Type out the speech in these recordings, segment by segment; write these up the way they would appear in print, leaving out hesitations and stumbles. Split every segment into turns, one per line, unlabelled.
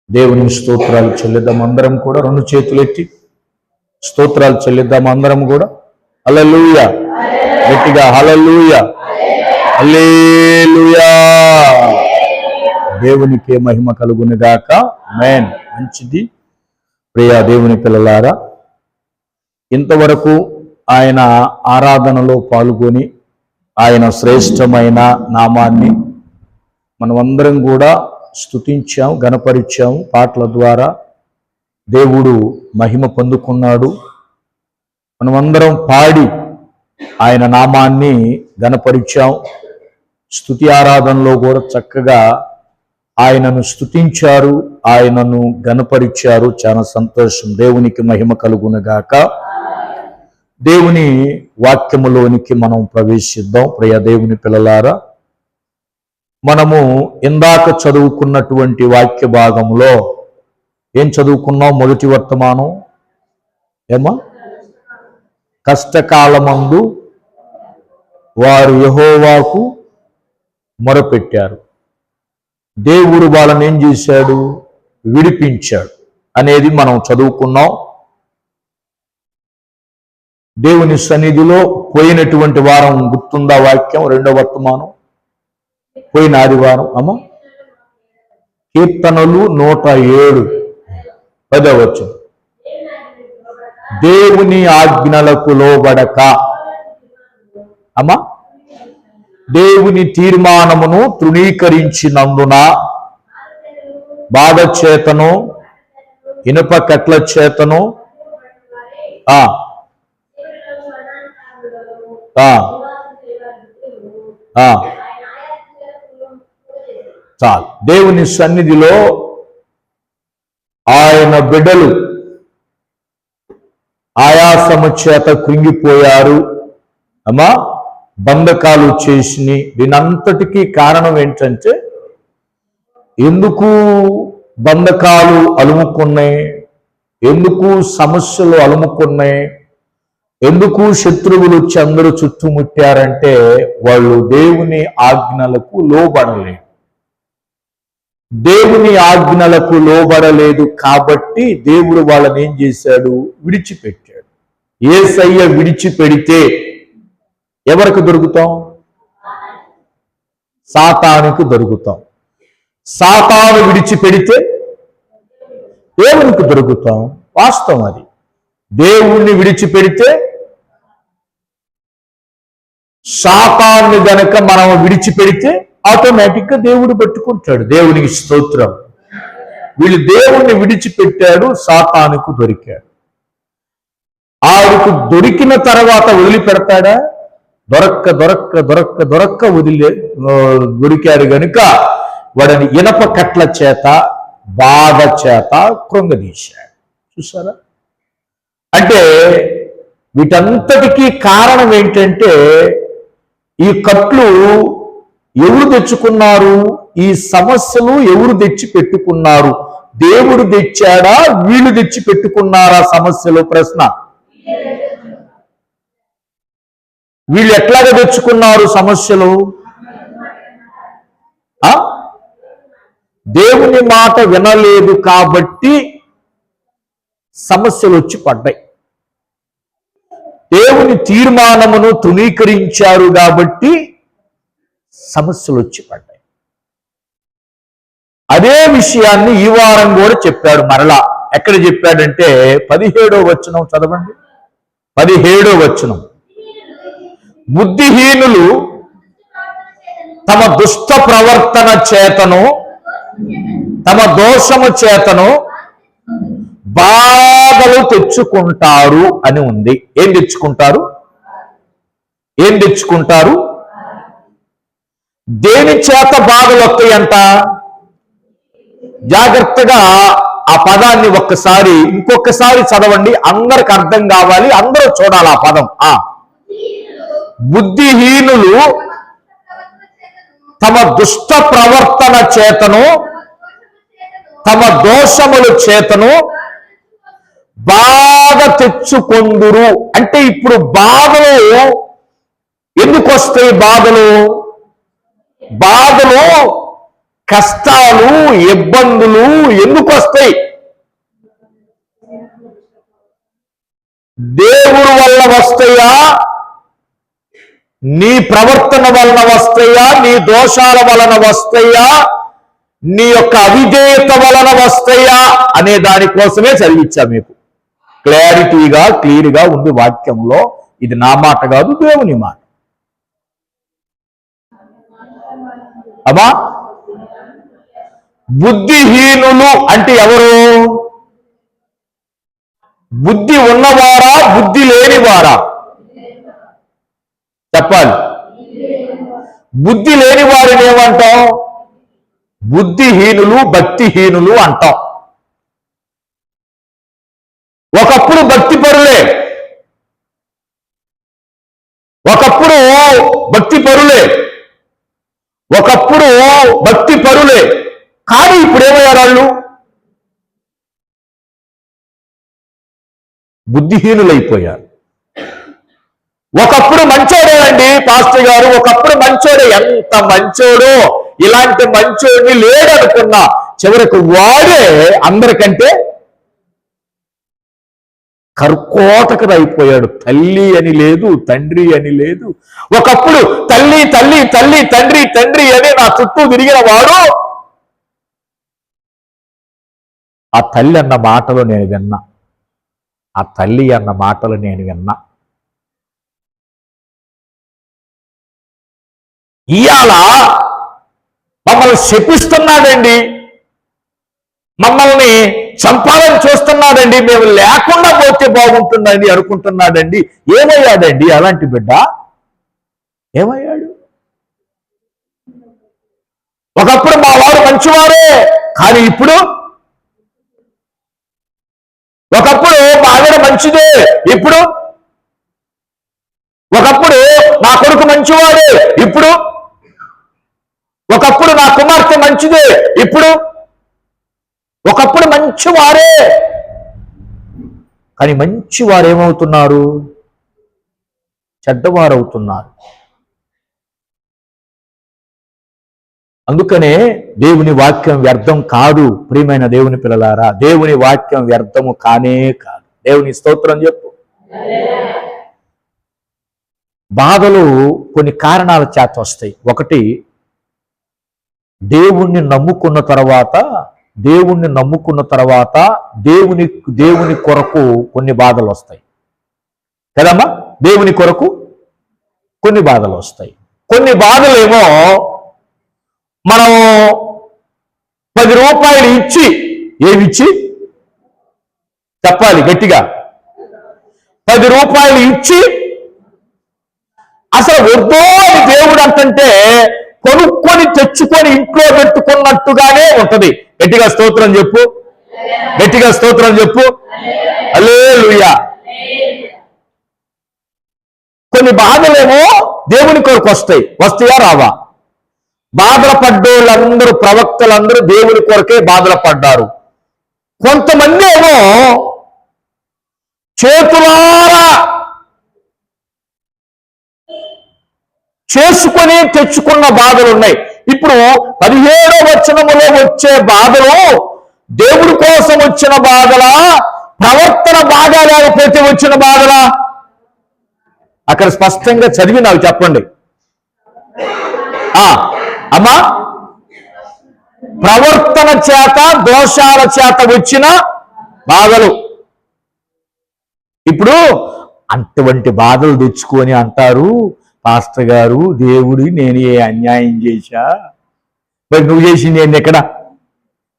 దేవుని స్తోత్రాలు చెల్లిద్దాం అందరం కూడా. రెండు చేతులు ఎత్తి స్తోత్రాలు చెల్లిద్దాం అందరం కూడా. హల్లెలూయా, గట్టిగా హల్లెలూయా, హల్లెలూయా. దేవునికే మహిమ కలుగును గాక. ఆమేన్. మంచిది ప్రియా దేవుని పిల్లలారా, ఇంతవరకు ఆయన ఆరాధనలో పాల్గొని ఆయన శ్రేష్టమైన నామాన్ని మనమందరం కూడా స్తుతించాం, గణపరిచాం. పాటల ద్వారా దేవుడు మహిమ పొందుకున్నాడు. మనమందరం పాడి ఆయన నామాన్ని గణపరిచాం. స్తుతి ఆరాధనలో కూడా చక్కగా ఆయనను స్తుతించారు, ఆయనను గణపరిచారు. చాలా సంతోషం. దేవునికి మహిమ కలుగునుగాక. దేవుని వాక్యములోనికి మనం ప్రవేశిద్దాం. ప్రియ దేవుని పిల్లలారా, మనము ఇందాక చదువుకున్నటువంటి వాక్య భాగంలో ఏం చదువుకున్నాం? మొదటి వర్తమానం ఏమా? కష్టకాలమందు వారు యెహోవాకు మొరపెట్టారు, దేవుడు వాళ్ళని ఏం చేశాడు? విడిపించాడు అనేది మనం చదువుకున్నాం. దేవుని సన్నిధిలో పోయినటువంటి వారం గుర్తుందా వాక్యం? రెండో వర్తమానం పోయిన ఆదివారం అమ్మ, కీర్తనలు 107 10వ వచనం. దేవుని ఆజ్ఞలకు లోబడక అమ్మా, దేవుని తీర్మానమును తృణీకరించినందున బాధ చేతను ఇనుప కట్ల చేతను చాలు. దేవుని సన్నిధిలో ఆయన బిడ్డలు ఆయాసము చేత కృంగిపోయారు అమ్మా, బంధకాలు చేసిని. దీనంతటికీ కారణం ఏంటంటే, ఎందుకు బంధకాలు అలుముకున్నాయి, ఎందుకు సమస్యలు అలుముకున్నాయి, ఎందుకు శత్రువులు వచ్చి అందరూ చుట్టుముట్టారంటే వాళ్ళు దేవుని ఆజ్ఞలకు లోబడలేదు. దేవుని ఆజ్ఞలకు లోబడలేదు కాబట్టి దేవుడు వాళ్ళని ఏం చేశాడు? విడిచిపెట్టాడు. యేసయ్య విడిచిపెడితే ఎవరికి దొరుకుతాం? సాతానుకు దొరుకుతాం. సాతాను విడిచిపెడితే దేవునికి దొరుకుతాం. వాస్తవం అది. దేవుణ్ణి విడిచిపెడితే, సాతాన్ని గనక మనం విడిచిపెడితే ఆటోమేటిక్గా దేవుడు పట్టుకుంటాడు. దేవునికి స్తోత్రం. వీళ్ళు దేవుణ్ణి విడిచిపెట్టాడు, సాతానుకు దొరికాడు. ఆవిడకు దొరికిన తర్వాత వదిలిపెడతాడా? దొరక్క దొరికారు గనుక వాడిని ఇనప కట్ల చేత బాధ చేత కృంగదీశాడు. చూసారా? అంటే వీటంతటికీ కారణం ఏంటంటే, ఈ కట్లు ఎవరు తెచ్చుకున్నారు? ఈ సమస్యలు ఎవరు తెచ్చి పెట్టుకున్నారు? దేవుడు తెచ్చాడా, వీళ్ళు తెచ్చి పెట్టుకున్నారా సమస్యలు? ప్రశ్న. వీళ్ళు ఎట్లాగా తెచ్చుకున్నారు సమస్యలు? దేవుని మాట వినలేదు కాబట్టి సమస్యలు వచ్చి పడ్డాయి. దేవుని తీర్మానమును తృణీకరించారు కాబట్టి సమస్యలు వచ్చి పడ్డాయి. అదే విషయాన్ని ఈ వారం కూడా చెప్పాడు. మరలా ఎక్కడ చెప్పాడంటే 17వ వచనం చదవండి. 17వ వచనం. బుద్ధిహీనులు తమ దుష్ట ప్రవర్తన చేతను తమ దోషము చేతను బాధలు తెచ్చుకుంటారు అని ఉంది. ఏం తెచ్చుకుంటారు? ఏం తెచ్చుకుంటారు? దేని చేత బాధలు వస్తాయంట? జాగ్రత్తగా ఆ పదాన్ని ఇంకొకసారి చదవండి. అందరికి అర్థం కావాలి, అందరూ చూడాలి ఆ పదం. బుద్ధిహీనులు తమ దుష్ట ప్రవర్తన చేతను తమ దోషముల చేతను బాధ తెచ్చుకొందురు. అంటే ఇప్పుడు బాధలు ఎందుకు వస్తాయి? బాధలు కష్టాలు, ఇబ్బందులు ఎందుకు వస్తాయి? దేవుడి వల్ల వస్తాయా? నీ ప్రవర్తన వలన వస్తాయా? నీ దోషాల వలన వస్తాయా? నీ యొక్క అవిధేయత వలన వస్తాయా అనే దానికోసమే చదివించా మీకు. క్లారిటీగా క్లియర్గా ఉంది వాక్యంలో. ఇది నా మాట కాదు, దేవుని మాట. అమ్మా, బుద్ధిహీనులు అంటే ఎవరు? బుద్ధి ఉన్నవారా, బుద్ధి లేనివారా? చెప్పాలి. బుద్ధి లేని వారిని ఏమంటాం? బుద్ధిహీనులు, భక్తిహీనులు అంటాం. ఒకప్పుడు భక్తి పరులే, ఒకప్పుడు భక్తి పరులే, ఒకప్పుడు భక్తి పరులే, కానీ ఇప్పుడు ఏమయ్యారు వాళ్ళు? బుద్ధిహీనులైపోయారు. ఒకప్పుడు మంచోడే అండి పాస్టర్ గారు, ఒకప్పుడు మంచోడే. ఎంత మంచోడో! ఇలాంటి మంచోడిని లేడనుకున్నా చివరికి వాడే అందరికంటే కర్కోటకుడైపోయాడు. తల్లి అని లేదు, తండ్రి అని లేదు. ఒకప్పుడు తల్లి తల్లి తల్లి, తండ్రి తండ్రి అని నా చుట్టూ తిరిగిన వాడు, ఆ తల్లి అన్న మాటలు నేను విన్నా, ఆ తల్లి అన్న మాటలు నేను విన్నా. ఇవాళ మమ్మల్ని శపిస్తున్నాడండి, మమ్మల్ని చంపాలని చూస్తున్నాడండి, మేము లేకుండా పోతే బాగుంటుందండి అనుకుంటున్నాడండి. ఏమయ్యాడండి అలాంటి బిడ్డ? ఏమయ్యాడు? ఒకప్పుడు మా వారు మంచివారే, కానీ ఇప్పుడు ఒకప్పుడు మా ఆవిడ మంచిదే, ఇప్పుడు ఒకప్పుడు నా కొడుకు మంచివాడే, ఇప్పుడు ఒకప్పుడు నా కుమార్తె మంచిదే, ఇప్పుడు ఒకప్పుడు మంచివారే, కానీ మంచివారు ఏమవుతున్నారు? చెడ్డవారవుతున్నారు. అందుకనే దేవుని వాక్యం వ్యర్థం కాదు. ప్రియమైన దేవుని పిల్లలారా, దేవుని వాక్యం వ్యర్థము కానే కాదు. దేవుని స్తోత్రం చెప్పు. బాధలు కొన్ని కారణాల చేత వస్తాయి. ఒకటి, దేవుణ్ణి నమ్ముకున్న తర్వాత దేవుని కొరకు కొన్ని బాధలు వస్తాయి కదమ్మా. దేవుని కొరకు కొన్ని బాధలు వస్తాయి. కొన్ని బాధలేమో మనం 10 రూపాయలు ఇచ్చి, ఏమిచ్చి చెప్పాలి గట్టిగా, 10 రూపాయలు ఇచ్చి అసలు వద్దో అని దేవుడు అంటుంటే కొనుక్కొని తెచ్చుకొని ఇంట్లో పెట్టుకున్నట్టుగానే ఉంటది. గట్టిగా స్తోత్రం చెప్పు, గట్టిగా స్తోత్రం చెప్పు. హల్లెలూయా. కొన్ని బాధలేమో దేవుని కొరకు వస్తాయా రావా? బాధల పడ్డోళ్ళందరూ, ప్రవక్తలందరూ దేవుని కొరకే బాధలు పడ్డారు. కొంతమంది ఏమో చేతులారా చేసుకొని తెచ్చుకున్న బాధలు ఉన్నాయి. ఇప్పుడు 17వ వచనములో వచ్చే బాధలు దేవుడి కోసం వచ్చిన బాధలా, ప్రవర్తన బాగా లేకపోతే వచ్చిన బాధలా? అక్కడ స్పష్టంగా చదివి నాకు చెప్పండి. అమ్మా, ప్రవర్తన చేత, దోషాల చేత వచ్చిన బాధలు. ఇప్పుడు అటువంటి బాధలు తెచ్చుకొని అంటారు, పాస్టర్ గారు దేవుడి నేను ఏ అన్యాయం చేశా? మరి నువ్వు చేసింది ఏంది? ఎక్కడ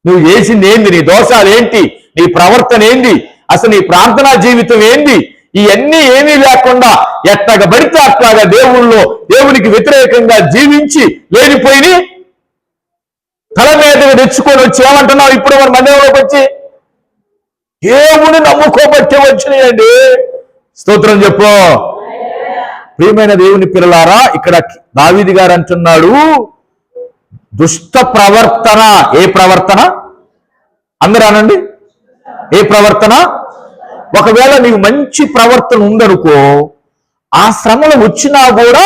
నువ్వు చేసింది ఏంది? నీ దోషాలు ఏంటి? నీ ప్రవర్తన ఏంది? అసలు నీ ప్రార్థనా జీవితం ఏంది? ఇవన్నీ ఏమీ లేకుండా ఎట్లాగా పడితే అట్లాగా దేవునికి వ్యతిరేకంగా జీవించి లేనిపోయి తల మీదగా తెచ్చుకొని వచ్చి ఏమంటున్నావు? ఇప్పుడు మన మందిరంలోకి వచ్చి దేవుని నమ్ముకోబట్టే వచ్చినాయండి. స్తోత్రం చెప్పు. ప్రియమైన దేవుని పిల్లలారా, ఇక్కడ దావీదు గారు అంటున్నాడు, దుష్ట ప్రవర్తన. ఏ ప్రవర్తన? అందరూ అనండి, ఏ ప్రవర్తన? ఒకవేళ నీవు మంచి ప్రవర్తన ఉందనుకో, ఆ శ్రమలు వచ్చినా కూడా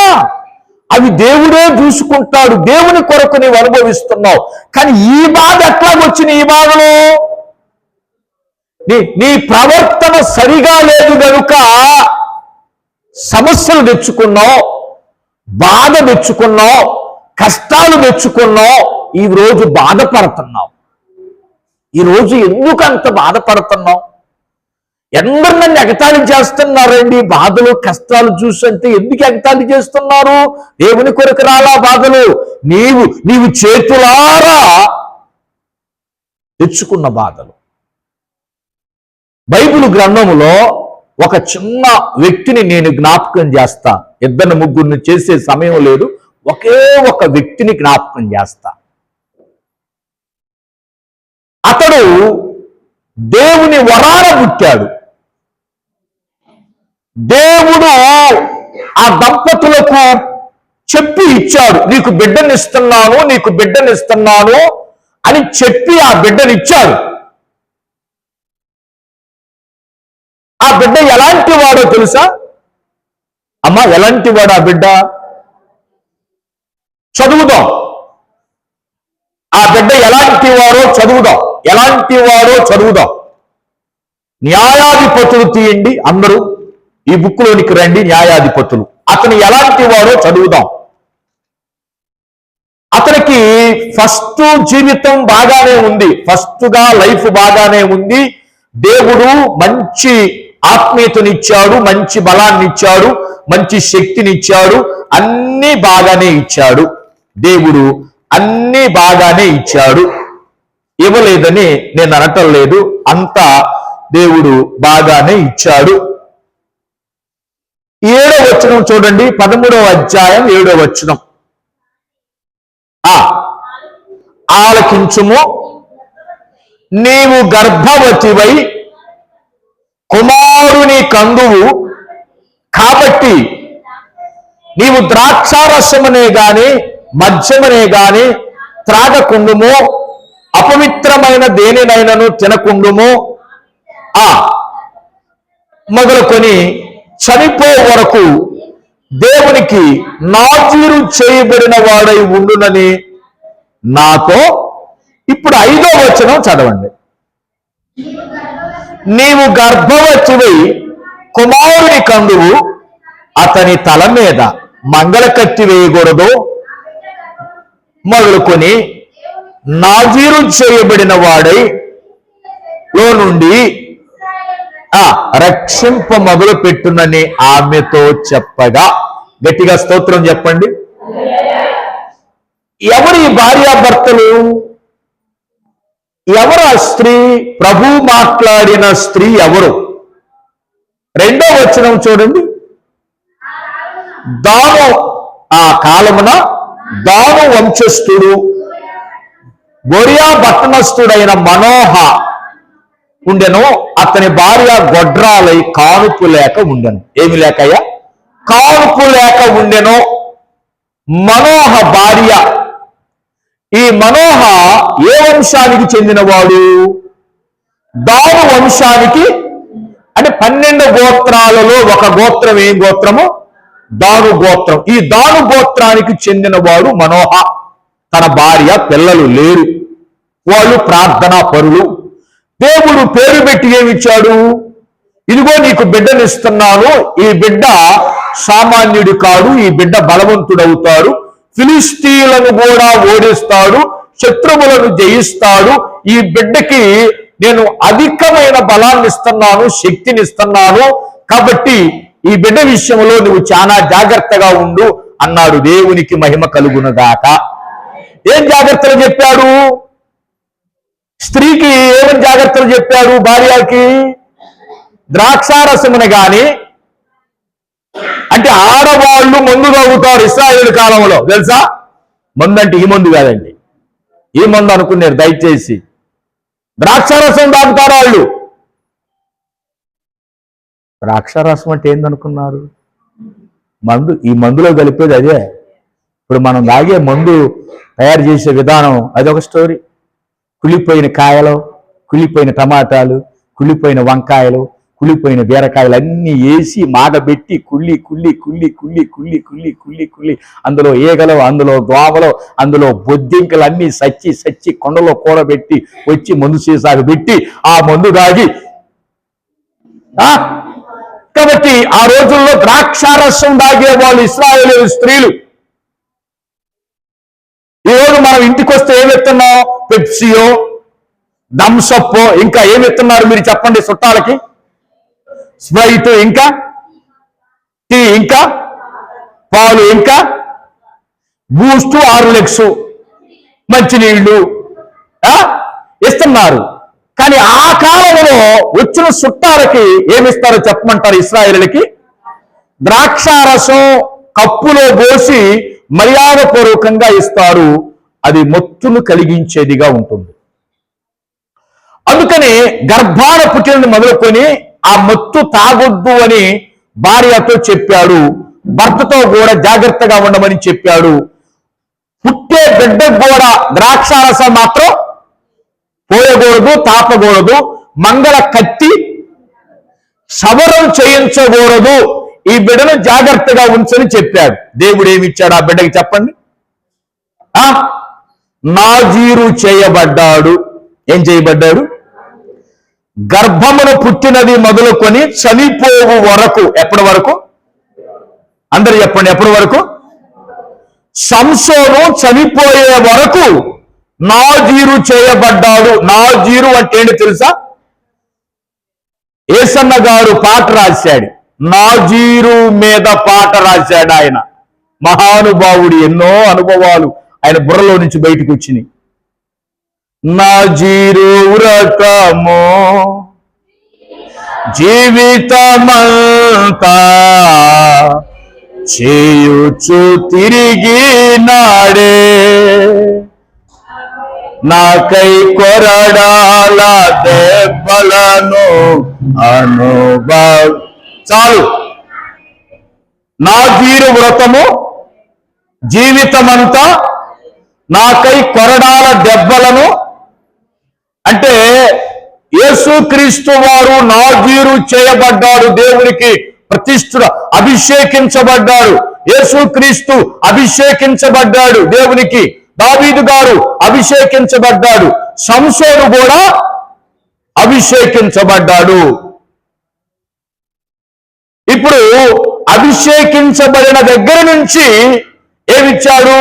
అవి దేవుడే చూసుకుంటాడు. దేవుని కొరకు నీవు అనుభవిస్తున్నావు. కానీ ఈ బాధ ఎట్లాగొచ్చింది? ఈ బాధలో నీ ప్రవర్తన సరిగా లేదు కనుక సమస్యలు తెచ్చుకున్నావు, బాధ తెచ్చుకున్నావు, కష్టాలు తెచ్చుకున్నావు. ఈ రోజు బాధపడుతున్నావు. ఈరోజు ఎందుకు అంత బాధపడుతున్నావు? ఎందరు నన్ను ఎగతాళి చేస్తున్నారండి బాధలు కష్టాలు చూసంటే. ఎందుకు ఎగతాళి చేస్తున్నారు? దేవుని కొరకు రాలా బాధలు, నీవు చేతులారా తెచ్చుకున్న బాధలు. బైబిల్ గ్రంథములో ఒక చిన్న వ్యక్తిని నేను జ్ఞాపకం చేస్తా. ఇద్దరు ముగ్గురిని చేసే సమయం లేదు. ఒకే ఒక వ్యక్తిని జ్ఞాపకం చేస్తా. అతడు దేవుని వరాన పుట్టాడు. దేవుడు ఆ దంపతులకు చెప్పి ఇచ్చాడు, నీకు బిడ్డనిస్తున్నాను, నీకు బిడ్డనిస్తున్నాను అని చెప్పి ఆ బిడ్డనిచ్చాడు. ఆ బిడ్డ ఎలాంటి వాడో తెలుసా అమ్మా? ఎలాంటి వాడు ఆ బిడ్డ? చదువుదాం. ఆ బిడ్డ ఎలాంటి వాడో చదువుదాం. ఎలాంటి వాడో చదువుదాం. న్యాయాధిపతులు తీయండి అందరూ, ఈ బుక్లోనికి రండి. న్యాయాధిపతులు. అతను ఎలాంటి వాడో చదువుదాం. అతనికి ఫస్ట్ జీవితం బాగానే ఉంది, ఫస్ట్గా లైఫ్ బాగానే ఉంది. దేవుడు మంచి ఆత్మీయతనిచ్చాడు, మంచి బలాన్ని ఇచ్చాడు, మంచి శక్తినిచ్చాడు, అన్నీ బాగానే ఇచ్చాడు. దేవుడు అన్నీ బాగానే ఇచ్చాడు. ఇవ్వలేదని నేను అనటం లేదు, అంతా దేవుడు బాగానే ఇచ్చాడు. 7వ వచనం చూడండి, 13వ అధ్యాయం 7వ వచనం. ఆలకించుము, నీవు గర్భవతివై కుమారుని కందువు కాబట్టి నీవు ద్రాక్షారసమునే గాని మద్యమునే గాని త్రాగకుండుము, అపవిత్రమైన దేనినైనను తినకుండుము, మొదలుకొని చనిపో వరకు దేవునికి నాజీరు చేయబడిన వాడై ఉండునని నాతో. ఇప్పుడు 5వ వచనం చదవండి. నీవు గర్భవతివై కుమారుని కందువు, అతని తల మీద మంగళ కత్తి వేయకూడదు, మొదలుకొని నాజీరు చేయబడిన వాడై లో నుండి రక్షింప మొదలు పెట్టునని ఆమెతో చెప్పగా. గట్టిగా స్తోత్రం చెప్పండి. ఎవరు ఈ భార్యాభర్తలు? ఎవరు ఆ స్త్రీ? ప్రభు మాట్లాడిన స్త్రీ ఎవరు? 2వ వచనం చూడండి. దాను, ఆ కాలమున దాను వంశస్థుడు గొరియా పట్టణస్థుడైన మనోహ ఉండెను. అతని భార్య గొడ్రాలై కానుపు లేక ఉండెను. ఏమి లేకయ్యా? కానుపు లేక ఉండెను. మనోహ భార్య. ఈ మనోహ ఏ వంశానికి చెందినవాడు? దాను వంశానికి. అంటే 12 గోత్రాలలో ఒక గోత్రం. ఏం గోత్రము? దాను గోత్రం. ఈ దాను గోత్రానికి చెందినవాడు మనోహ. తన భార్య, పిల్లలు లేరు, వాళ్ళు ప్రార్థనా పరులు. దేవుడు పేరు పెట్టి ఏమిచ్చాడు? ఇదిగో నీకు బిడ్డనిస్తున్నాను, ఈ బిడ్డ సామాన్యుడు కాడు, ఈ బిడ్డ బలవంతుడవుతాడు, ఫిలిస్తీయులను కూడా ఓడిస్తాడు, శత్రువులను జయిస్తాడు, ఈ బిడ్డకి నేను అధికమైన బలాన్ని ఇస్తున్నాను, శక్తిని ఇస్తున్నాను, కాబట్టి ఈ బిడ్డ విషయంలో నువ్వు చాలా జాగ్రత్తగా ఉండు అన్నాడు. దేవునికి మహిమ కలుగునుగాక. ఏం జాగ్రత్తలు చెప్పాడు? స్త్రీకి ఏమని జాగ్రత్తలు చెప్పాడు? భార్యకి ద్రాక్షారసమును గాని, అంటే ఆడవాళ్ళు మందు తాగుతారు ఇశ్రాయేలు కాలంలో, తెలుసా? మందు అంటే ఈ మందు కాదండి, ఈ మందు అనుకున్నారు దయచేసి. ద్రాక్షారసం తాగుతారు వాళ్ళు. ద్రాక్షారసం అంటే ఏందనుకున్నారు? మందు. ఈ మందులో కలిపేది అదే. ఇప్పుడు మనం తాగే మందు తయారు చేసే విధానం అదొక స్టోరీ. కుళ్ళిపోయిన కాయలు, కుళ్ళిపోయిన టమాటాలు, కుళ్ళిపోయిన వంకాయలు, కుళ్ళిపోయిన బీరకాయలన్నీ వేసి మాగబెట్టి కుళ్ళి కుళ్ళి కుళ్ళి కుళ్ళి కుళ్ళి కుళ్ళి కుళ్ళి కుళ్ళి అందులో ఈగలు, అందులో దోమలు, అందులో బొద్దింకలు అన్నీ సచ్చి సచ్చి కొండలో కూడబెట్టి వచ్చి మందు సీసాకు పెట్టి ఆ మందు దాగి. కాబట్టి ఆ రోజుల్లో ద్రాక్షారసం దాగేవాళ్ళు ఇశ్రాయేలు స్త్రీలు. ఈరోజు మనం ఇంటికి వస్తే ఏమి ఇస్తున్నాం? పెప్సీయో, థమ్సప్, ఇంకా ఏమి ఇస్తున్నారు మీరు చెప్పండి చుట్టాలకి? స్ప్రైట్, ఇంకా టీ, ఇంకా పాలు, ఇంకా బూస్ట్, హార్లిక్స్, మంచినీళ్ళు ఇస్తున్నారు. కానీ ఆ కాలంలో వచ్చిన చుట్టాలకి ఏమిస్తారో చెప్పమంటారు? ఇశ్రాయేలులకి ద్రాక్షారసం కప్పులో పోసి మర్యాదపూర్వకంగా ఇస్తారు. అది మత్తును కలిగించేదిగా ఉంటుంది. అందుకని గర్భాన పుట్టినది మొదలుకొని ఆ మత్తు తాగొద్దు అని భార్యతో చెప్పాడు. భర్తతో కూడా జాగ్రత్తగా ఉండమని చెప్పాడు. పుట్టే బిడ్డకు కూడా ద్రాక్షారసం మాత్రం పోయకూడదు, తాపకూడదు. మంగళ కత్తి సవరం చేయించకూడదు. ఈ బిడ్డను జాగ్రత్తగా ఉంచని చెప్పాడు. దేవుడు ఏమిచ్చాడు ఆ బిడ్డకి చెప్పండి? నాజీరు చేయబడ్డాడు. ఏం చేయబడ్డాడు? గర్భమును పుట్టినది మొదలుకొని చనిపోవు వరకు. ఎప్పటి వరకు? అందరు చెప్పండి, ఎప్పటి వరకు? సంసోను చనిపోయే వరకు నాజీరు చేయబడ్డాడు. నాజీరు అంటే ఏంటి తెలుసా? ఏసన్న గారు పాట రాశాడు. నాజీరు మీద పాట రాశాడు ఆయన. మహానుభావుడు. ఎన్నో అనుభవాలు ఆయన బుర్రలో నుంచి బయటకు వచ్చినాయి. నాజీరు వ్రతము జీవితమంతా చేయుచు తిరిగి నాడే, నాకై కొరడాల దెబ్బలను అనుభవ. చాలు. నాజీరు వ్రతము జీవితమంతా నాకై కొరడాల దెబ్బలను. అంటే యేసుక్రీస్తు వారు నాజీరు చేయబడ్డాడు. దేవునికి ప్రతిష్ఠ అభిషేకించబడ్డాడు. యేసుక్రీస్తు అభిషేకించబడ్డాడు దేవునికి. దావీదు గారు అభిషేకించబడ్డాడు. సంసోను కూడా అభిషేకించబడ్డాడు. ఇప్పుడు అభిషేకించబడిన దగ్గర నుంచి ఏమిచ్చాడు?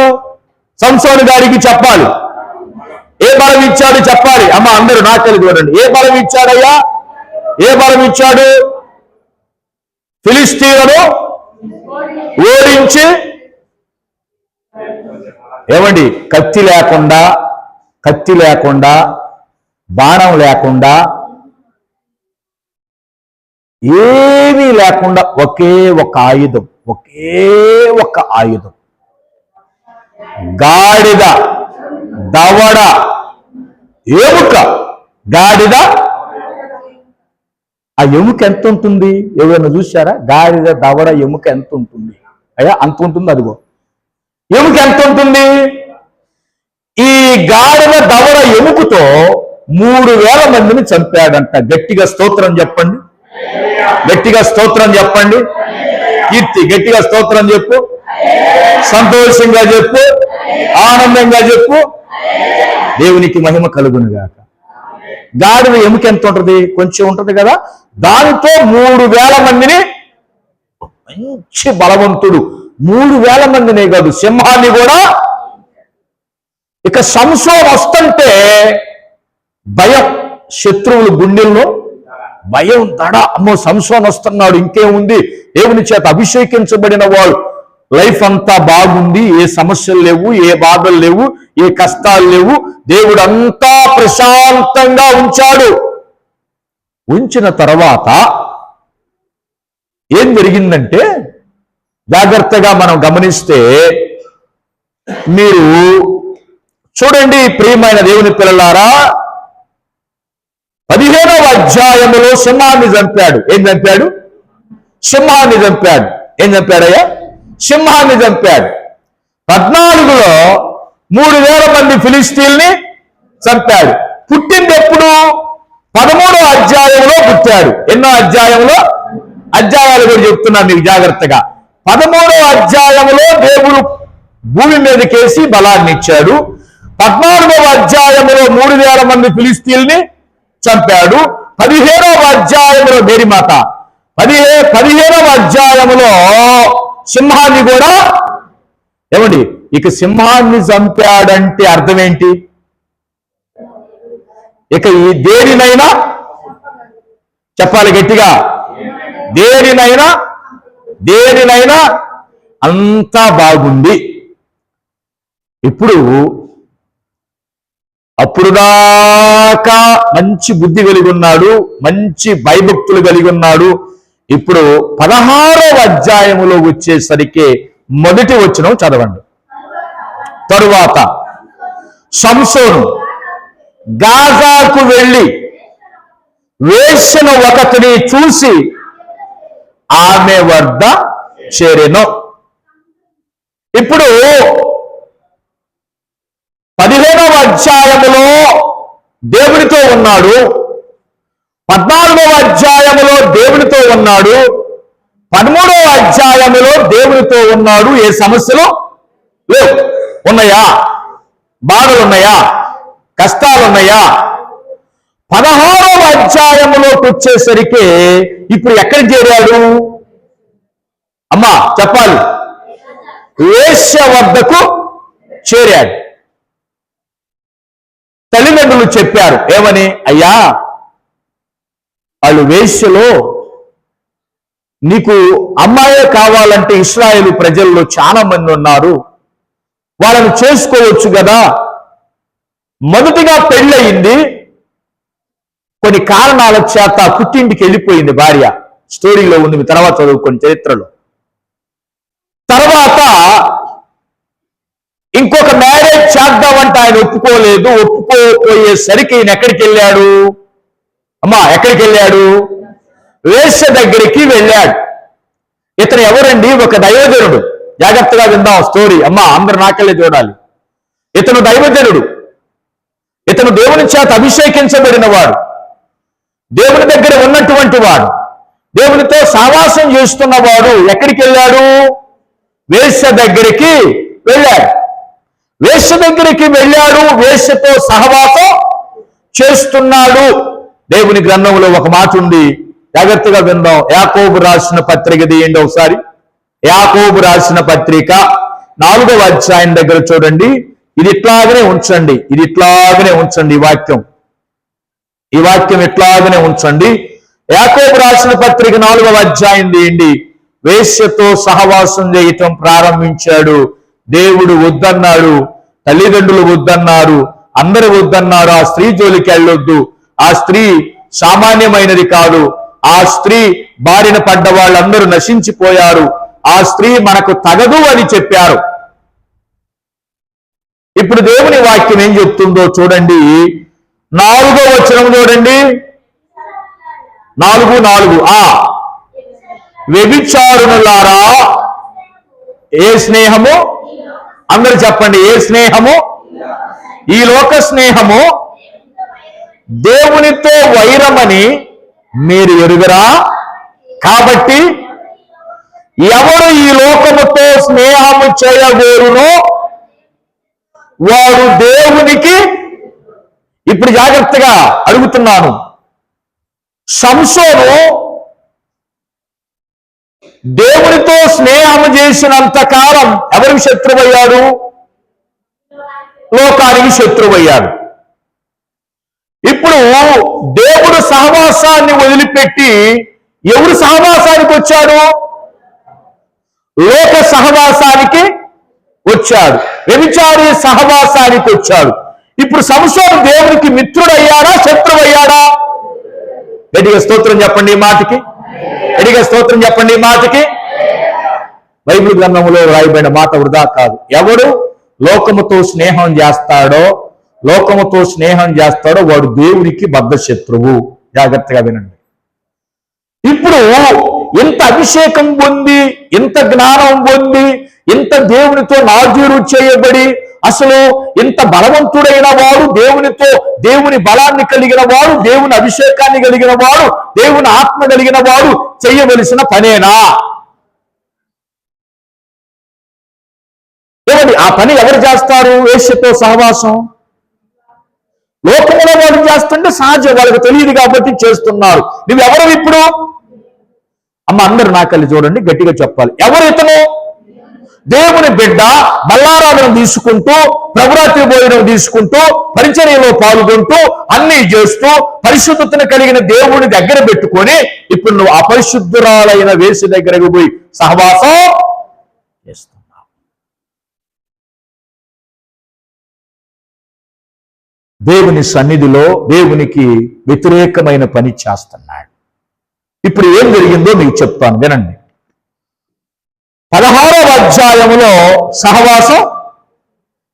సంసోను గారికి చెప్పాలి. ఏ బలం ఇచ్చాడు చెప్పాలి. అమ్మ అందరూ నాకు తెలియదు చూడండి. ఏ బలం ఇచ్చాడయ్యా? ఏ బలం ఇచ్చాడు? ఫిలిష్తీయులను ఓడించి. ఏమండి? కత్తి లేకుండా బాణం లేకుండా ఏమీ లేకుండా ఒకే ఒక ఆయుధం, గాడిద, దవడ, ఎముక. గాడిద, ఆ ఎముక ఎంత ఉంటుంది? ఎవరైనా చూశారా? గాడిద, దవడ, ఎముక ఎంత ఉంటుంది? అయ్యా అంత ఉంటుంది. అదిగో ఎముక ఎంత ఉంటుంది? ఈ గాడిద, దవడ, ఎముకతో 3000 మందిని చంపాడంట. గట్టిగా స్తోత్రం చెప్పండి. గట్టిగా స్తోత్రం చెప్పండి. కీర్తి, గట్టిగా స్తోత్రం చెప్పు. సంతోషంగా చెప్పు. ఆనందంగా చెప్పు. దేవునికి మహిమ కలుగునుగాక. గాడిద ఎముక ఎంత ఉంటుంది? కొంచెం ఉంటుంది కదా. దానితో 3000 మందిని, మంచి బలవంతుడు, 3000 మందినే కాదు సింహాన్ని కూడా. ఇక సంసోను వస్తుంటే భయం, శత్రువులు గుండెల్లో భయం, దడ. అమ్మో సంసోను వస్తున్నాడు, ఇంకేముంది? దేవుని చేత అభిషేకించబడిన వాడు. లైఫ్ అంతా బాగుంది, ఏ సమస్యలు లేవు, ఏ బాధలు లేవు, ఏ కష్టాలు లేవు. దేవుడు అంతా ప్రశాంతంగా ఉంచాడు. ఉంచిన తర్వాత ఏం జరిగిందంటే, జాగ్రత్తగా మనం గమనిస్తే మీరు చూడండి ప్రియమైన దేవుని పిల్లలారా, 15వ అధ్యాయములో సింహాన్ని చంపాడు. ఏం చంపాడు? సింహాన్ని చంపాడు. ఏం చంపాడయ్యా? సింహాన్ని చంపాడు. 14లో 3000 మంది ఫిలిష్తీయుల్ని చంపాడు. పుట్టింది ఎప్పుడు? 13వ అధ్యాయంలో పుట్టాడు. ఎన్నో అధ్యాయంలో? అధ్యాయాలు కూడా చెప్తున్నాను మీకు జాగ్రత్తగా. 13వ అధ్యాయంలో దేవుడు భూమి మీదకేసి బలాన్ని ఇచ్చాడు. 14వ అధ్యాయంలో 3000 మంది ఫిలిస్తీయుల్ని చంపాడు. 15వ అధ్యాయంలో మేరీమాత 15వ అధ్యాయంలో సింహాన్ని కూడా ఏమండి, ఇక సింహాన్ని చంపాడంటే అర్థం ఏంటి? ఇక ఈ దేనినైనా చెప్పాలి గట్టిగా, దేనినైనా అంతా బాగుంది. ఇప్పుడు అప్పుడు దాకా మంచి బుద్ధి కలిగి ఉన్నాడు, మంచి భయభక్తులు కలిగి ఉన్నాడు. ఇప్పుడు 16వ అధ్యాయములో వచ్చేసరికి మొదటి వచనం చదవండి. తరువాత సంసోను గాజాకు వెళ్ళి వేశ్యను ఒకటిని చూసి ఆమె వద్ద చేరెను. ఇప్పుడు 15వ అధ్యాయములో దేవునితో ఉన్నాడు, 14వ అధ్యాయములో దేవునితో ఉన్నాడు, 13వ అధ్యాయములో దేవునితో ఉన్నాడు. ఏ సమస్యలు లేవు. ఉన్నాయా? బాధలు ఉన్నాయా? కష్టాలు ఉన్నాయా? 16వ అధ్యాయములోకి వచ్చేసరికి ఇప్పుడు ఎక్కడ చేరాడు? అమ్మా చెప్పాలి. వేశ్య వద్దకు చేరాడు. తల్లిదండ్రులు చెప్పారు ఏమని? అయ్యా, వాళ్ళు వేశ్యలో నీకు అమ్మాయే కావాలంటే ఇశ్రాయేలు ప్రజల్లో చాలా మంది ఉన్నారు, వాళ్ళని చేసుకోవచ్చు కదా. మొదటిగా పెళ్ళయింది, కొన్ని కారణాల చేత పుట్టింటికి వెళ్ళిపోయింది భార్య. స్టోరీలో ఉంది, తర్వాత చదువుకొని చరిత్రలో. తర్వాత ఇంకొక మ్యారేజ్ చేద్దామంటే ఆయన ఒప్పుకోలేదు. ఒప్పుకోపోయేసరికి ఈయన ఎక్కడికి వెళ్ళాడు? అమ్మా ఎక్కడికి వెళ్ళాడు? వేశ్య దగ్గరికి వెళ్ళాడు. ఇతను ఎవరండి? ఒక దైవజనుడు. జాగ్రత్తగా విందాం స్టోరీ. అమ్మా అందరు నాకెళ్ళే చూడాలి. ఇతను దైవజనుడు, ఇతను దేవుని చేత అభిషేకించబడిన వాడు, దేవుని దగ్గర ఉన్నటువంటి వాడు, దేవునితో సావాసం చేస్తున్నవాడు. ఎక్కడికి వెళ్ళాడు? వేశ్య దగ్గరికి వెళ్ళాడు. వేశ్య దగ్గరికి వెళ్ళాడు, వేశ్యతో సహవాసం చేస్తున్నాడు. దేవుని గ్రంథంలో ఒక మాట ఉంది, జాగ్రత్తగా విందాం. యాకోబు రాసిన పత్రిక తీయండి ఒకసారి. యాకోబు రాసిన పత్రిక 4వ అధ్యాయం దగ్గర చూడండి. ఇది ఇట్లాగనే ఉంచండి, ఇది ఇట్లాగనే ఉంచండి. ఈ వాక్యం ఇట్లాగనే ఉంచండి. యాకోబు రాసిన పత్రిక 4వ అధ్యాయం తీయండి. వేశ్యతో సహవాసం చేయటం ప్రారంభించాడు. దేవుడు వద్దన్నాడు, తల్లిదండ్రులు వద్దన్నారు, అందరూ వద్దన్నారు. ఆ స్త్రీ జోలికి వెళ్ళొద్దు, ఆ స్త్రీ సామాన్యమైనది కాదు, ఆ స్త్రీ బారిన పడ్డ వాళ్ళందరూ నశించిపోయారు, ఆ స్త్రీ మనకు తగదు అని చెప్పారు. ఇప్పుడు దేవుని వాక్యం ఏం చెప్తుందో చూడండి. 4వ వచనం చూడండి. 4:4 వ్యభిచారునులారా, ఏ స్నేహము? అందరు చెప్పండి. ఏ స్నేహము? ఈ లోక స్నేహము దేవునితో వైరమని మీరు ఎరుగరా? కాబట్టి ఎవడు ఈ లోకముతో స్నేహము చేయగోరునో వాడు దేవునికి. ఇప్పుడు జాగ్రత్తగా అడుగుతున్నాను, సంసోను దేవునితో స్నేహం చేసినంత కాలం ఎవరికి శత్రువయ్యాడు? లోకానికి శత్రువయ్యాడు. ఇప్పుడు దేవుడు సహవాసాన్ని వదిలిపెట్టి ఎవరు సహవాసానికి వచ్చాడు? లోక సహవాసానికి వచ్చాడు, వ్యభిచారి సహవాసానికి వచ్చాడు. ఇప్పుడు సంసోను దేవునికి మిత్రుడయ్యాడా, శత్రువయ్యాడా? గట్టిగా స్తోత్రం చెప్పండి ఈ మాటకి. గట్టిగా స్తోత్రం చెప్పండి ఈ మాటకి. బైబిల్ గ్రంథంలో రాయబడిన మాట వృధా కాదు. ఎవడు లోకముతో స్నేహం చేస్తాడో వాడు దేవునికి బద్ధ శత్రువు. జాగ్రత్తగా వినండి. ఇప్పుడు ఇంత అభిషేకం పొంది, ఇంత జ్ఞానం పొంది, ఇంత దేవునితో నాజీరు చేయబడి, అసలు ఇంత బలవంతుడైన వాడు, దేవునితో దేవుని బలాన్ని కలిగిన వాడు, దేవుని అభిషేకాన్ని కలిగిన వాడు, దేవుని ఆత్మ కలిగిన వాడు చేయవలసిన పనేనా? ఏమండి, ఆ పని ఎవరు చేస్తారు? వేశ్యతో సహవాసం లోకంలో వాళ్ళు చేస్తుంటే సహజం, వాళ్ళకి తెలియదు కాబట్టి చేస్తున్నారు. నువ్వెవరు ఇప్పుడు? అమ్మ అందరు నా కళ్ళు చూడండి, గట్టిగా చెప్పాలి. ఎవరు ఇతను? దేవుని బిడ్డ, బల్లారాధన తీసుకుంటూ, ప్రభురాత్రి భోజనం తీసుకుంటూ, పరిచర్యలో పాల్గొంటూ, అన్ని చేస్తూ, పరిశుద్ధతను కలిగిన దేవుని దగ్గర పెట్టుకొని, ఇప్పుడు నువ్వు అపరిశుద్ధురాలైన వేసి దగ్గరకు పోయి సహవాసం చేస్తున్నావు. దేవుని సన్నిధిలో దేవునికి వ్యతిరేకమైన పని చేస్తున్నాడు. ఇప్పుడు ఏం జరిగిందో మీకు చెప్తాను, వినండి. 16వ అధ్యాయములో సహవాసం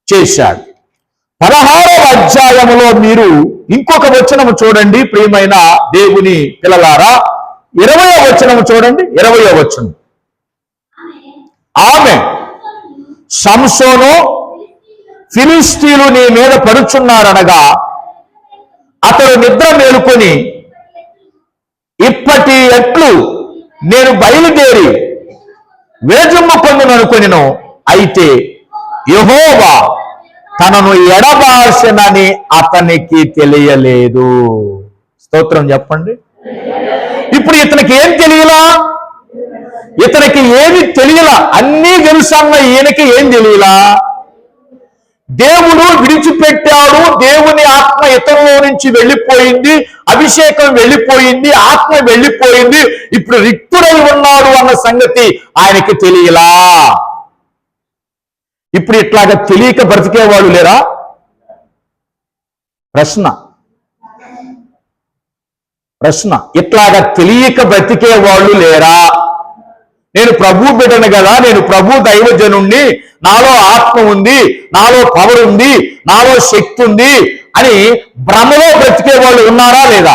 చేశాడు. 16వ అధ్యాయములో మీరు ఇంకొక వచనము చూడండి ప్రియమైన దేవుని పిల్లలారా. 20వ వచనము చూడండి. 20వ వచనం. ఆమె సంసోను, ఫిలిష్తీయులు నీ మీద పడుచున్నారనగా అతడు నిద్ర మేలుకొని, ఇప్పటి ఎట్లు నేను బయలుదేరి విరజమ్మ పొందుననుకొనిను, అయితే యెహోవా తనను ఎడబాసనని అతనికి తెలియలేదు. స్తోత్రం చెప్పండి. ఇప్పుడు ఇతనికి ఏం తెలియలా? ఇతనికి ఏమి తెలియలా? అన్నీ తెలుసన్న ఈయనకి ఏం తెలియలా? దేవుడు విడిచిపెట్టాడు, దేవుని ఆత్మ ఇతరులో నుంచి వెళ్ళిపోయింది, అభిషేకం వెళ్ళిపోయింది, ఆత్మ వెళ్ళిపోయింది, ఇప్పుడు రిక్తుడై ఉన్నాడు అన్న సంగతి ఆయనకి తెలియలా. ఇప్పుడు ఇట్లాగా తెలియక బ్రతికేవాళ్ళు లేరా? ప్రశ్న ఇట్లాగా తెలియక బ్రతికేవాళ్ళు లేరా? నేను ప్రభు బిడ్డను కదా, నేను ప్రభు దైవజనుణ్ణి, నాలో ఆత్మ ఉంది, నాలో పవర్ ఉంది, నాలో శక్తి ఉంది అని భ్రమలో బ్రతికే వాళ్ళు ఉన్నారా లేదా?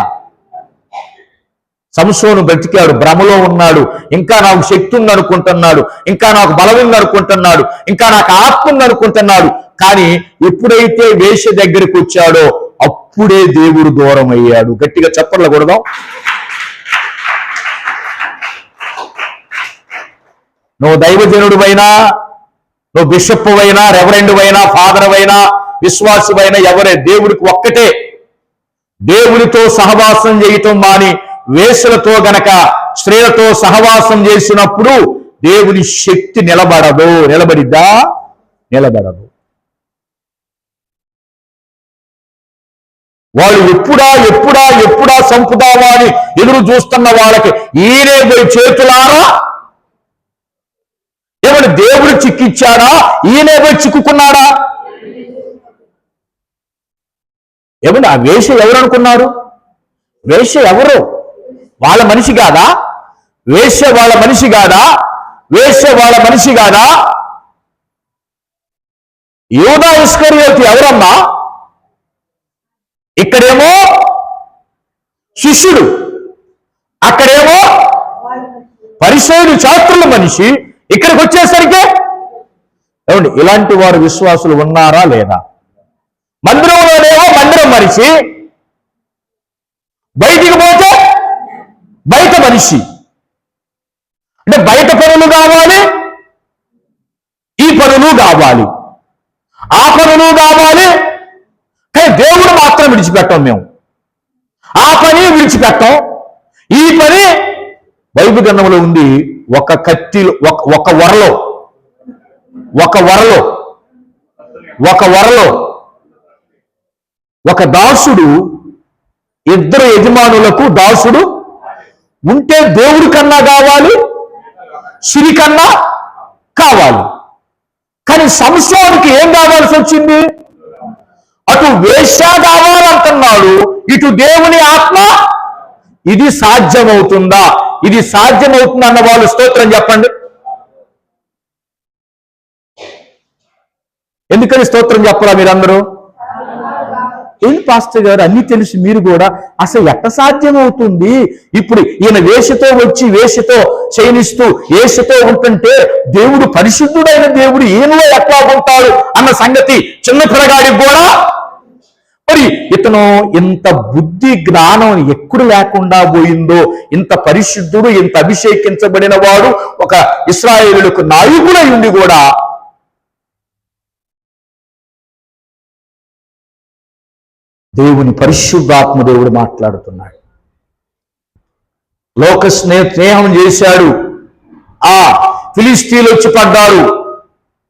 సంసోను బ్రతికాడు, భ్రమలో ఉన్నాడు. ఇంకా నాకు శక్తి ఉంది అనుకుంటున్నాడు, ఇంకా నాకు బలం ఉంది అనుకుంటున్నాడు, ఇంకా నాకు ఆత్మ ఉంది అనుకుంటున్నాడు. కానీ ఎప్పుడైతే వేశ్య దగ్గరికి వచ్చాడో అప్పుడే దేవుడు దూరం అయ్యాడు. గట్టిగా చప్పట్లు కొడదాం. నువ్వు దైవజనుడు అయినా, నువ్వు బిషప్ అయినా, రెవరెండ్ అయినా, ఫాదర్ అయినా, విశ్వాసువైనా ఎవరే, దేవుడికి ఒక్కటే. దేవుడితో సహవాసం చేయటం మాని వేశ్యలతో గనక స్త్రీలతో సహవాసం చేసినప్పుడు దేవుని శక్తి నిలబడదు. నిలబడిద్దా? నిలబడదు. వాళ్ళు ఎప్పుడా సంపుదావా అని ఎదురు చూస్తున్న వాళ్ళకి ఈయనే పోయి చేతులారా ఏమని దేవుడు చిక్కిచ్చాడా? ఈయనే పోయి చిక్కుకున్నాడా? ఏమండి, ఆ వేశ్య ఎవరు అనుకున్నారు? వేశ్య ఎవరు? వాళ్ళ మనిషి కాదా? వేశ్య వాళ్ళ మనిషి కాదా? వేశ్య వాళ్ళ మనిషి కాదా? యూదా ఇస్కరియోతు ఎవరమ్మా? ఇక్కడేమో శిష్యుడు, అక్కడేమో పరిసయ్యుడు, శాస్త్రుల మనిషి. ఇక్కడికి వచ్చేసరికి ఏమండి, ఇలాంటి వారు విశ్వాసులు ఉన్నారా లేదా? మందిరంలోనేమో మందిరం మనిషి, బయటికి పోతే బయట మనిషి. అంటే బయట పనులు కావాలి, ఈ పనులు కావాలి, ఆ పనులు కావాలి. కానీ దేవుడు మాత్రం విడిచిపెట్టాం. మేము ఆ పని విడిచిపెట్టాం, ఈ పని. బైబిల్ గ్రంథంలో ఉంది, ఒక కత్తిలో, ఒక వరలో ఒక దాసుడు, ఇద్దరు యజమానులకు దాసుడు ఉంటే దేవుడి కన్నా కావాలి, సిరి కన్నా కావాలి. కానీ సంసోనుకి ఏం కావాల్సి వచ్చింది? అటు వేశ్య కావాలంటున్నాడు, ఇటు దేవుని ఆత్మ. ఇది సాధ్యమవుతుందా? ఇది సాధ్యమవుతుంది అన్న వాళ్ళు స్తోత్రం చెప్పండి. ఎందుకని స్తోత్రం చెప్పరా మీరందరూ? ఏంటి పాస్టర్ గారు, అన్ని తెలిసి మీరు కూడా అసలు ఎట్ట సాధ్యమవుతుంది? ఇప్పుడు ఈయన వేశ్యతో వచ్చి వేశ్యతో శయనిస్తూ వేశ్యతో ఉంటుంటే దేవుడు పరిశుద్ధుడైన దేవుడు ఈయనలో ఎట్లా ఉంటాడు అన్న సంగతి చిన్న పిల్లగాడికి కూడా. మరి మరి ఇతను ఇంత బుద్ధి జ్ఞానం ఎప్పుడు లేకుండా పోయిందో, ఇంత పరిశుద్ధుడు, ఇంత అభిషేకించబడిన వాడు, ఒక ఇశ్రాయేలులకు నాయకుడై ఉండి కూడా దేవుని పరిశుద్ధాత్మ దేవుడు మాట్లాడుతున్నాడు. లోక స్నేహం చేశాడు. ఆ ఫిలిస్తీన్లు వచ్చి పడ్డారు.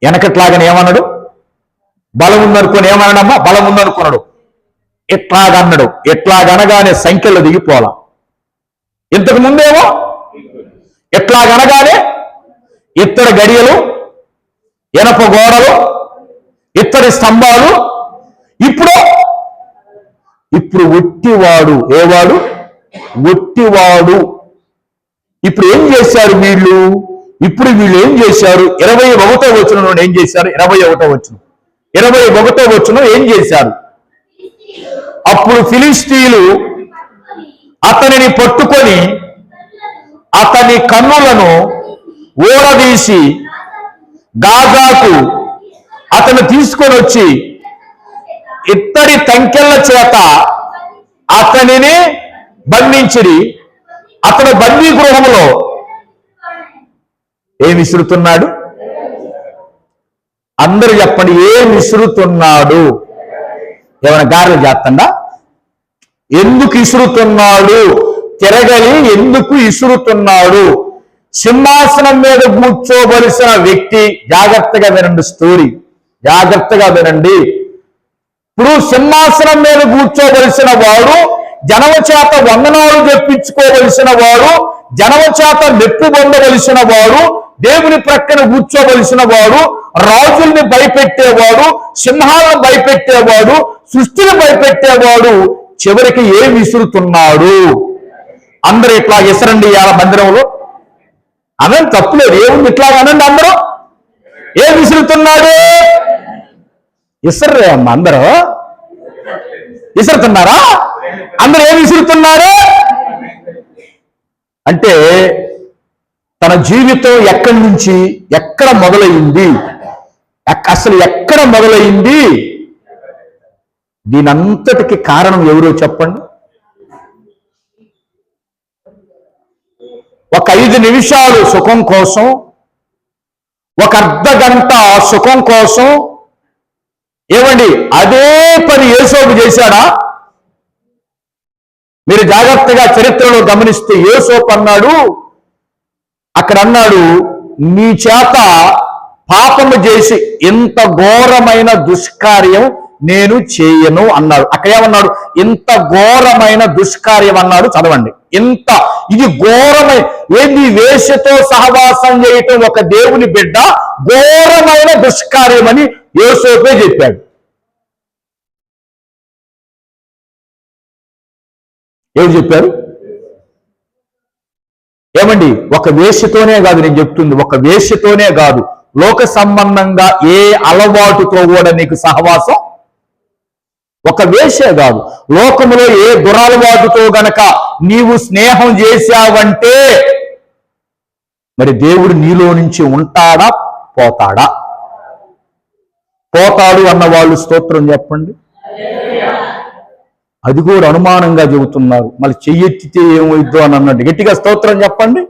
వెనకట్లాగని ఏమన్నాడు? బలం ఉందనుకోని ఏమన్నాడమ్మా? బలం ఉందనుకున్నాడు. ఎట్లాగన్నాడు. ఎట్లాగనగానే సంఖ్యలో దిగిపోలా. ఇంతకు ముందేమో ఎట్లాగనగానే ఇత్తడి గడియలు, ఎనప గోడలు, ఇత్తడి స్తంభాలు. ఇప్పుడు ఒట్టివాడు. ఏవాడు? ఒట్టివాడు. ఇప్పుడు ఏం చేశారు వీళ్ళు? వీళ్ళు ఏం చేశారు? 21వ వచనం ఏం చేశారు? 21వ వచనం ఏం చేశారు? అప్పుడు ఫిలిష్తీయులు అతనిని పట్టుకొని అతని కన్నులను ఊరదీసి గాజాకు అతను తీసుకొని వచ్చి ఇత్తడి సంకెళ్ల చేత అతనిని బంధించిరి. అతను బందీ గృహంలో ఏం విసురుతున్నాడు? అందరూ చెప్పండి, ఏం విసురుతున్నాడు? ఏమైనా గారెలు చేస్తుందా? ఎందుకు ఇసురుతున్నాడు? తిరగలి ఎందుకు ఇసురుతున్నాడు? సింహాసనం మీద కూర్చోవలసిన వ్యక్తి, జాగ్రత్తగా వినండి స్టోరీ, జాగ్రత్తగా వినండి. ఇప్పుడు సింహాసనం మీద కూర్చోవలసిన వాడు, జనమ చేత వందనాలు తెప్పించుకోవలసిన వాడు, జనమ చేత మెప్పు పొందవలసిన వాడు, దేవుని ప్రక్కన కూర్చోవలసిన వాడు, రాజుల్ని భయపెట్టేవాడు, సింహాలను భయపెట్టేవాడు, సృష్టిని భయపెట్టేవాడు చివరికి ఏం విసురుతున్నాడు? అందరూ ఇట్లా విసరండి ఇవాళ మందిరంలో. అనండి, తప్పులేదు. ఏముంది? ఇట్లా అనండి అందరూ. ఏం విసురుతున్నాడు? ఇసర్రే అమ్మ, అందరూ విసురుతున్నారా? అందరూ ఏం విసురుతున్నారు అంటే తన జీవితం ఎక్కడి నుంచి ఎక్కడ మొదలైంది, అసలు ఎక్కడ మొదలైంది, దీనంతటికి కారణం ఎవరో చెప్పండి. ఒక 5 నిమిషాలు సుఖం కోసం, ఒక అర్ధ గంట సుఖం కోసం, ఏమండి అదే పని యేసోపు చేశాడా? మీరు జాగ్రత్తగా చరిత్రలో గమనిస్తే యేసోపు అన్నాడు, అక్కడ అన్నాడు, నీ చేత పాపము చేసి ఇంత ఘోరమైన దుష్కార్యం నేను చేయను అన్నాడు. అక్కడ ఏమన్నాడు? ఇంత ఘోరమైన దుష్కార్యం అన్నాడు. చదవండి. ఇది ఘోరమైన, ఏంది? వేశ్యతో సహవాసం చేయటం ఒక దేవుని బిడ్డ ఘోరమైన దుష్కార్యం అని యోసేపే చెప్పాడు. ఏం చెప్పారు? ఏమండి, ఒక వేశ్యతోనే కాదు నేను చెప్తుంది, ఒక వేశ్యతోనే కాదు, లోక సంబంధంగా ఏ అలవాటుతో కూడా నీకు సహవాసం, ఒక వేశ్య కాదు, లోకములో ఏ దురలవాటుతో గనక నీవు స్నేహం చేశావంటే మరి దేవుడు నీలో నుంచి ఉంటాడా పోతాడా? పోతాడు అన్న వాళ్ళు స్తోత్రం చెప్పండి. అది కూడా అనుమానంగా చెబుతున్నారు. మళ్ళీ చెయ్యెత్తితే ఏమైద్దో అని అన్నట్టు గట్టిగా స్తోత్రం చెప్పండి,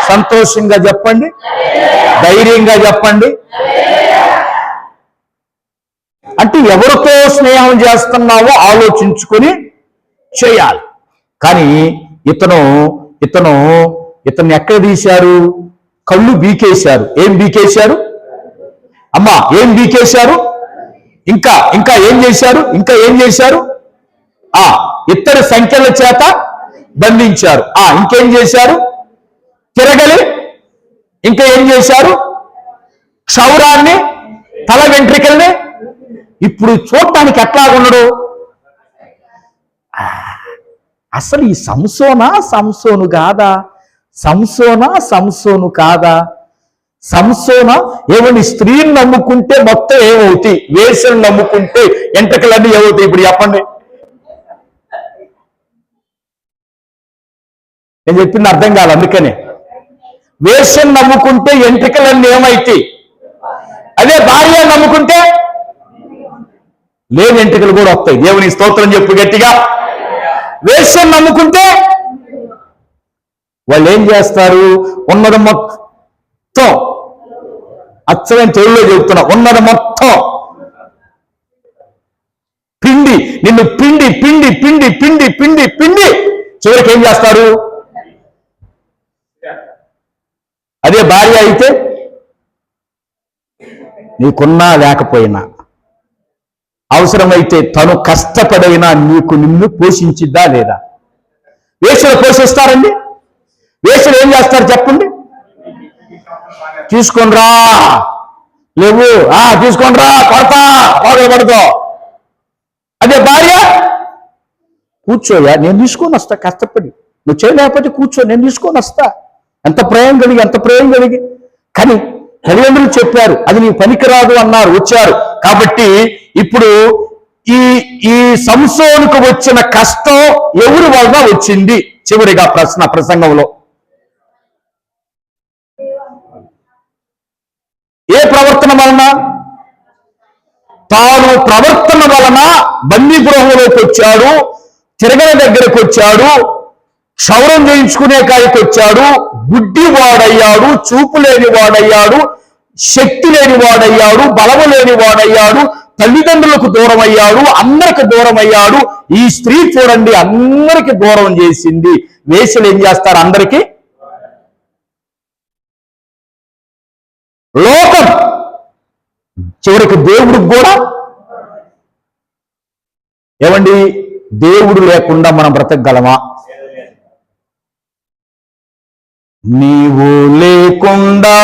సంతోషంగా చెప్పండి, ధైర్యంగా చెప్పండి. అంటే ఎవరితో స్నేహం చేస్తున్నావో ఆలోచించుకొని చేయాలి. కానీ ఇతను ఎక్కడ తీశారు? కళ్ళు బీకేశారు. ఏం బీకేశారు అమ్మా? ఏం బీకేశారు? ఇంకా ఏం చేశారు? ఏం చేశారు? ఇత్తడి సంఖ్యల చేత బంధించారు. ఇంకేం చేశారు? తిరగలి. ఇంకా ఏం చేశారు? క్షౌరాన్ని, తల వెంట్రికల్ని. ఇప్పుడు చూడటానికి ఎట్లాగున్నాడు? అసలు ఈ సంసోను కాదా? సంసోను కాదా? ఏమని స్త్రీని నమ్ముకుంటే మొత్తం ఏమవుతాయి? వేషను నమ్ముకుంటే ఎంట్రికలన్నీ ఏమవుతాయి? ఇప్పుడు చెప్పండి. నేను చెప్పింది అర్థం కాదు. అందుకనే వేషం నమ్ముకుంటే ఎంట్రికలన్నీ ఏమైతాయి? అదే భార్య నమ్ముకుంటే లేని ఎంట్రుకలు కూడా వస్తాయి. దేవుని స్తోత్రం చెప్పు గట్టిగా. వేశ్యను నమ్ముకుంటే వాళ్ళు ఏం చేస్తారు? ఉన్నది మొత్తం, అచ్చమైన తెలుగులో చెబుతున్నా, ఉన్నది మొత్తం పిండి, నిన్ను పిండి పిండి పిండి పిండి పిండి పిండి చివరికి ఏం చేస్తారు? అదే భార్య అయితే నీకున్నా లేకపోయినా, అవసరమైతే తను కష్టపడైనా నిన్ను పోషించిద్దా లేదా? వేశ్యలు పోషిస్తారండి? వేశ్యలు ఏం చేస్తారు చెప్పండి? తీసుకొనిరా, లేవు తీసుకొనిరా, కొడతా, పడుకో. అదే భార్య, కూర్చోయా, నేను తీసుకొని వస్తా, కష్టపడి నువ్వు చేయలేకపోతే కూర్చో, నేను తీసుకొని వస్తా. ఎంత ప్రేమ కలిగి. కానీ తల్లిదండ్రులు చెప్పారు, అది నీ పనికిరాదు అన్నారు, వచ్చారు. కాబట్టి ఇప్పుడు ఈ సంసోనుకు వచ్చిన కష్టం ఎవరి వలన వచ్చింది? చివరిగా ప్రసంగంలో ఏ ప్రవర్తన వలన? తాను ప్రవర్తన వలన బందీ గృహంలోకి వచ్చాడు, తిరగల దగ్గరకు వచ్చాడు, క్షౌరం చేయించుకునే కాడికి వచ్చాడు, గుడ్డి వాడయ్యాడు, చూపు లేని వాడయ్యాడు, శక్తి లేని వాడయ్యాడు, బలము లేని వాడయ్యాడు, తల్లిదండ్రులకు దూరం అయ్యాడు, అందరికి దూరం అయ్యాడు. ఈ స్త్రీ చూడండి, అందరికి దూరం చేసింది. వేశ్యలు ఏం చేస్తారు? అందరికీ లోకం, చివరికి దేవుడికి కూడా. ఏమండి, దేవుడు లేకుండా మనం బ్రతకగలమా? నీవు లేకుండా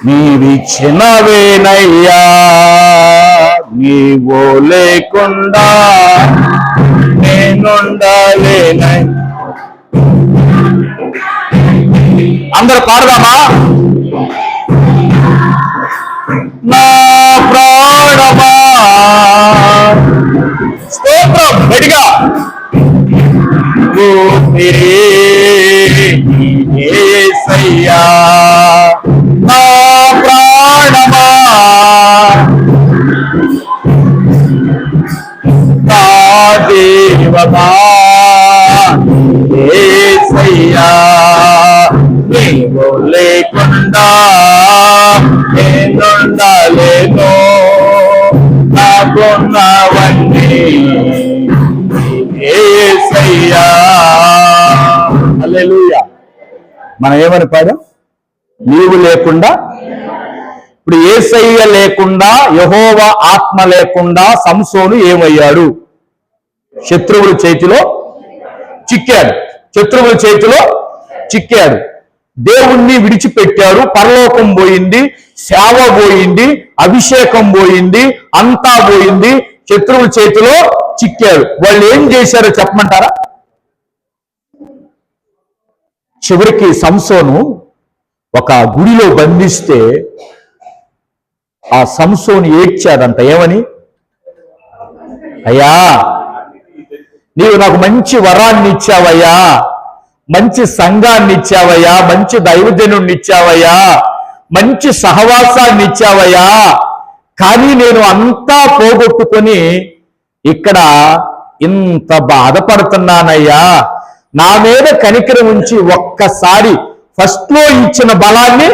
నీవిచ్చినవేనయ్యా, నీవు లేకుండా నేనుండలేనై. అందరూ పాడదామా? నా ప్రాణమా స్తోత్రం గట్టిగా. యేసయ్యా నా ప్రాణమా నా దేవతా యేసయ్యా, నీవు లేకుండా నేనుండలేను, నాకున్నవన్నీ యేసయ్యా. హల్లెలూయా. మనం ఏమని పాడాం? నీవు లేకుండా. ఇప్పుడు యేసయ్య లేకుండా, యెహోవా ఆత్మ లేకుండా సంసోను ఏమయ్యాడు? శత్రువుల చేతిలో చిక్కాడు. దేవుణ్ణి విడిచిపెట్టాడు, పరలోకం పోయింది, సేవ పోయింది, అభిషేకం పోయింది, అంతా పోయింది, శత్రువుల చేతిలో చిక్కాడు. వాళ్ళు ఏం చేశారో చెప్పమంటారా? చివరికి సంసోను ఒక గుడిలో బంధిస్తే ఆ సంసోను ఏడ్చాడంట. ఏమని? అయ్యా, నీవు నాకు మంచి వరాన్ని ఇచ్చావయ్యా, మంచి సంఘాన్ని ఇచ్చావయ్యా, మంచి దైవజనుడిని ఇచ్చావయ్యా, మంచి సహవాసాన్ని ఇచ్చావయ్యా, కానీ నేను అంతా పోగొట్టుకొని ఇక్కడ ఇంత బాధపడుతున్నానయ్యా. నా మీద కనికరం ఉంచి ఒక్కసారి ఫస్ట్ లో ఇచ్చిన బలాన్ని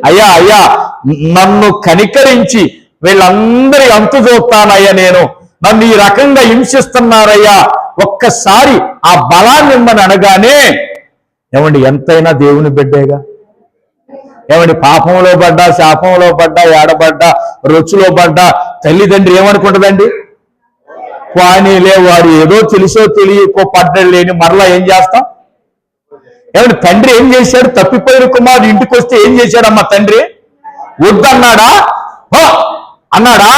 అయ్యా నన్ను కనికరించి వీళ్ళందరి అంతు చూస్తానయ్యా, నేను నన్ను ఈ రకంగా హింసిస్తున్నారయ్యా, ఒక్కసారి ఆ బలాన్ని ఇమ్మని అనగానే, ఏమండి ఎంతైనా దేవుని బిడ్డేగా. ఏమండి పాపంలో పడ్డా, శాపంలో పడ్డా, ఏడబడ్డా, రుచిలో పడ్డా తల్లిదండ్రి ఏమనుకుంటుందండి? వాణిలే, వాడు ఏదో తెలుసో తెలియకో పడ్డలు లేని మరలా ఏం చేస్తాం? ఏమంటే తండ్రి ఏం చేశాడు? తప్పిపోయిన కుమారుడు ఇంటికి వస్తే ఏం చేశాడమ్మా తండ్రి? వద్దన్నాడా? అన్నాడా?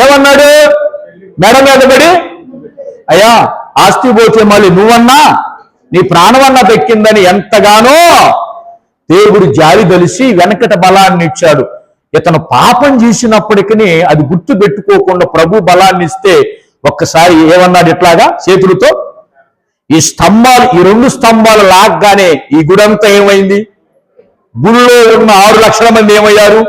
ఏమన్నాడు? మెడ మీద పడి, అయ్యా ఆస్తి పోతే మళ్ళీ నువ్వన్నా నీ ప్రాణమన్నా దక్కిందని ఎంతగానో దేవుడు జాలి తెలిసి వెనకట బలాన్ని ఇచ్చాడు. ఇతను పాపం చేసినప్పటికీ అది గుర్తు పెట్టుకోకుండా ప్రభు బలాన్ని ఇస్తే ఒక్కసారి ఏమన్నాడు? ఇట్లాగా చేతులతో ఈ రెండు స్తంభాలు లాగ్గానే ఈ గుడంతా ఏమైంది? గుడిలో ఉన్న 6 లక్షల మంది ఏమయ్యారు?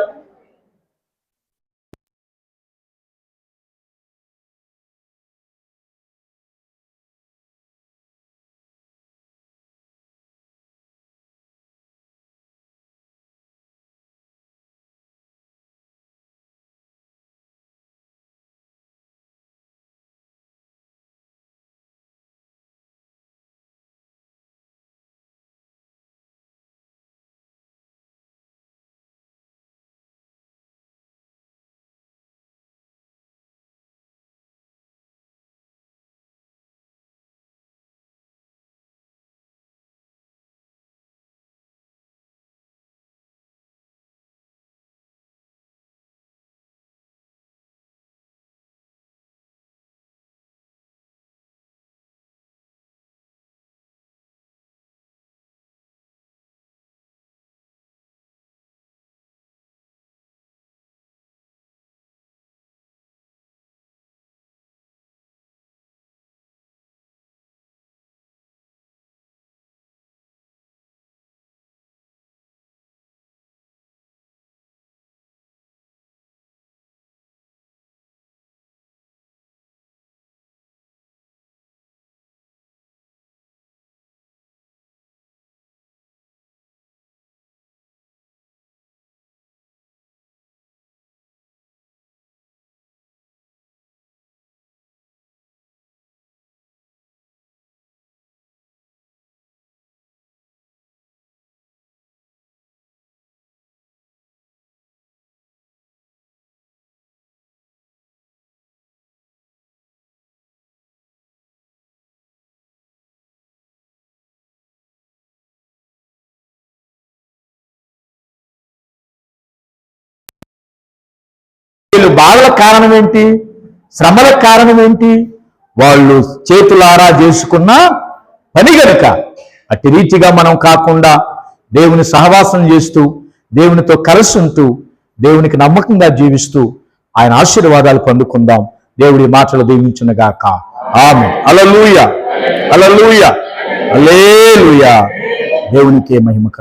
బాధల కారణం ఏంటి? శ్రమల కారణం ఏంటి? వాళ్ళు చేతులారా చేసుకున్న పని గనుక. అట్టి రీతిగా మనం కాకుండా దేవుని సహవాసం చేస్తూ, దేవునితో కలిసి ఉంటూ, దేవునికి నమ్మకంగా జీవిస్తూ ఆయన ఆశీర్వాదాలు పొందుకుందాం. దేవుడి మాటలు దీవించునుగాక. ఆమేన్. హల్లెలూయా, హల్లెలూయా, హల్లెలూయా. దేవునికే మహిమ.